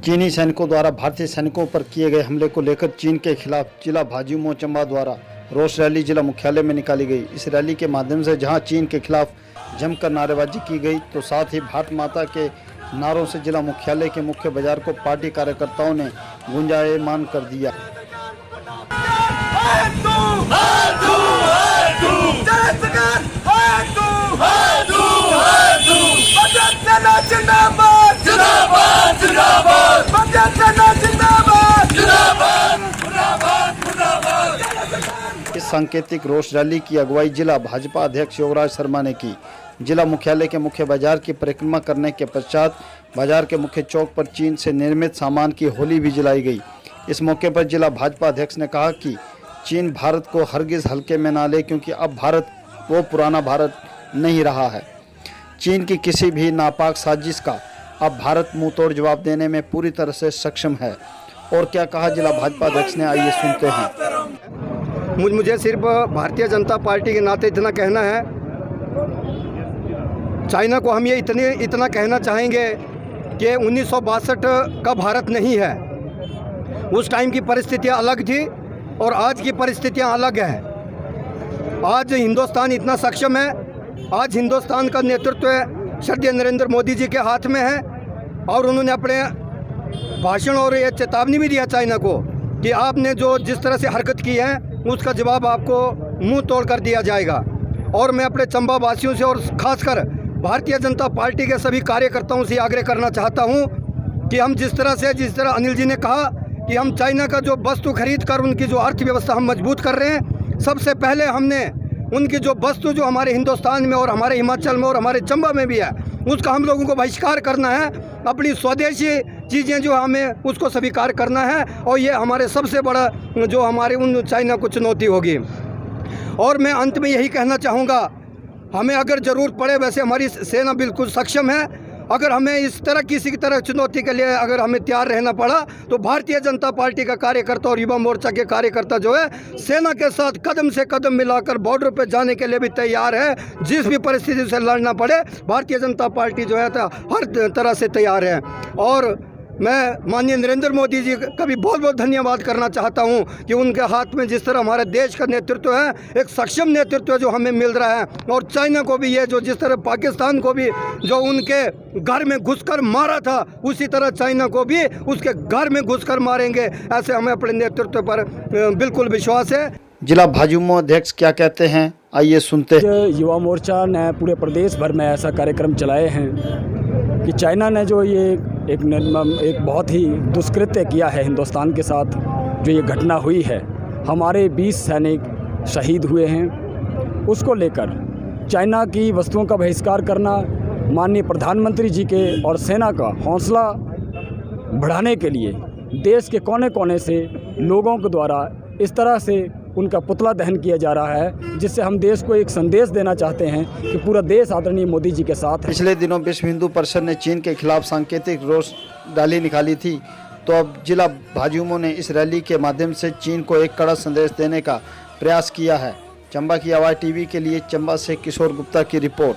चीनी सैनिकों द्वारा भारतीय सैनिकों पर किए गए हमले को लेकर चीन के खिलाफ जिला भाजयुमो चंबा द्वारा रोष रैली जिला मुख्यालय में निकाली गई। इस रैली के माध्यम से जहां चीन के खिलाफ जमकर नारेबाजी की गई तो साथ ही भारत माता के नारों से जिला मुख्यालय के मुख्य बाजार को पार्टी कार्यकर्ताओं ने गुंजायमान कर दिया। इस सांकेतिक रोष रैली की अगुवाई जिला भाजपा अध्यक्ष योगराज शर्मा ने की। जिला मुख्यालय के मुख्य बाजार की परिक्रमा करने के पश्चात बाजार के मुख्य चौक पर चीन से निर्मित सामान की होली भी जलाई गई। इस मौके पर जिला भाजपा अध्यक्ष ने कहा कि चीन भारत को हरगिज हल्के में ना ले, क्योंकि अब भारत वो पुराना भारत नहीं रहा है। चीन की किसी भी नापाक साजिश का अब भारत मुंह तोड़ जवाब देने में पूरी तरह से सक्षम है। और क्या कहा जिला भाजपा अध्यक्ष ने, आइए सुनते हैं। मुझे सिर्फ भारतीय जनता पार्टी के नाते इतना कहना है, चाइना को हम ये इतना कहना चाहेंगे कि 1962 का भारत नहीं है। उस टाइम की परिस्थितियाँ अलग थी और आज की परिस्थितियाँ अलग हैं। आज हिंदुस्तान इतना सक्षम है, आज हिंदुस्तान का नेतृत्व श्रद्धेय नरेंद्र मोदी जी के हाथ में है और उन्होंने अपने भाषण और ये चेतावनी भी दिया चाइना को कि आपने जो जिस तरह से हरकत की है उसका जवाब आपको मुंह तोड़ कर दिया जाएगा। और मैं अपने चंबा वासियों से और खासकर भारतीय जनता पार्टी के सभी कार्यकर्ताओं से आग्रह करना चाहता हूं कि हम जिस तरह अनिल जी ने कहा कि हम चाइना का जो वस्तु खरीद कर उनकी जो अर्थव्यवस्था हम मजबूत कर रहे हैं, सबसे पहले हमने उनकी जो वस्तु जो हमारे हिंदुस्तान में और हमारे हिमाचल में और हमारे चंबा में भी है उसका हम लोगों को बहिष्कार करना है। अपनी स्वदेशी चीज़ें जो हमें उसको स्वीकार करना है और ये हमारे सबसे बड़ा जो हमारे उन चाइना को चुनौती होगी। और मैं अंत में यही कहना चाहूँगा, हमें अगर ज़रूरत पड़े, वैसे हमारी सेना बिल्कुल सक्षम है, अगर हमें इस तरह किसी की तरह चुनौती के लिए अगर हमें तैयार रहना पड़ा तो भारतीय जनता पार्टी का कार्यकर्ता और युवा मोर्चा के कार्यकर्ता जो है सेना के साथ कदम से कदम मिलाकर बॉर्डर पर जाने के लिए भी तैयार है। जिस भी परिस्थिति से लड़ना पड़े भारतीय जनता पार्टी जो है हर तरह से तैयार है। और मैं माननीय नरेंद्र मोदी जी का भी बहुत बहुत धन्यवाद करना चाहता हूं कि उनके हाथ में जिस तरह हमारे देश का नेतृत्व है, एक सक्षम नेतृत्व जो हमें मिल रहा है। और चाइना को भी ये जो जिस तरह पाकिस्तान को भी जो उनके घर में घुसकर मारा था, उसी तरह चाइना को भी उसके घर में घुसकर मारेंगे, ऐसे हमें अपने नेतृत्व पर बिल्कुल विश्वास है। जिला भाजयुमो अध्यक्ष क्या कहते हैं, आइए सुनते हैं। युवा मोर्चा ने पूरे प्रदेश भर में ऐसा कार्यक्रम चलाए हैं कि चाइना ने जो ये एक बहुत ही दुष्कृत्य किया है हिंदुस्तान के साथ, जो ये घटना हुई है, हमारे 20 सैनिक शहीद हुए हैं, उसको लेकर चाइना की वस्तुओं का बहिष्कार करना, माननीय प्रधानमंत्री जी के और सेना का हौसला बढ़ाने के लिए देश के कोने कोने से लोगों के द्वारा इस तरह से उनका पुतला दहन किया जा रहा है, जिससे हम देश को एक संदेश देना चाहते हैं कि पूरा देश आदरणीय मोदी जी के साथ है। पिछले दिनों विश्व हिंदू परिषद ने चीन के खिलाफ सांकेतिक रोष रैली निकाली थी, तो अब जिला भाजयुमो ने इस रैली के माध्यम से चीन को एक कड़ा संदेश देने का प्रयास किया है। चंबा की आवाज़ टीवी के लिए चंबा से किशोर गुप्ता की रिपोर्ट।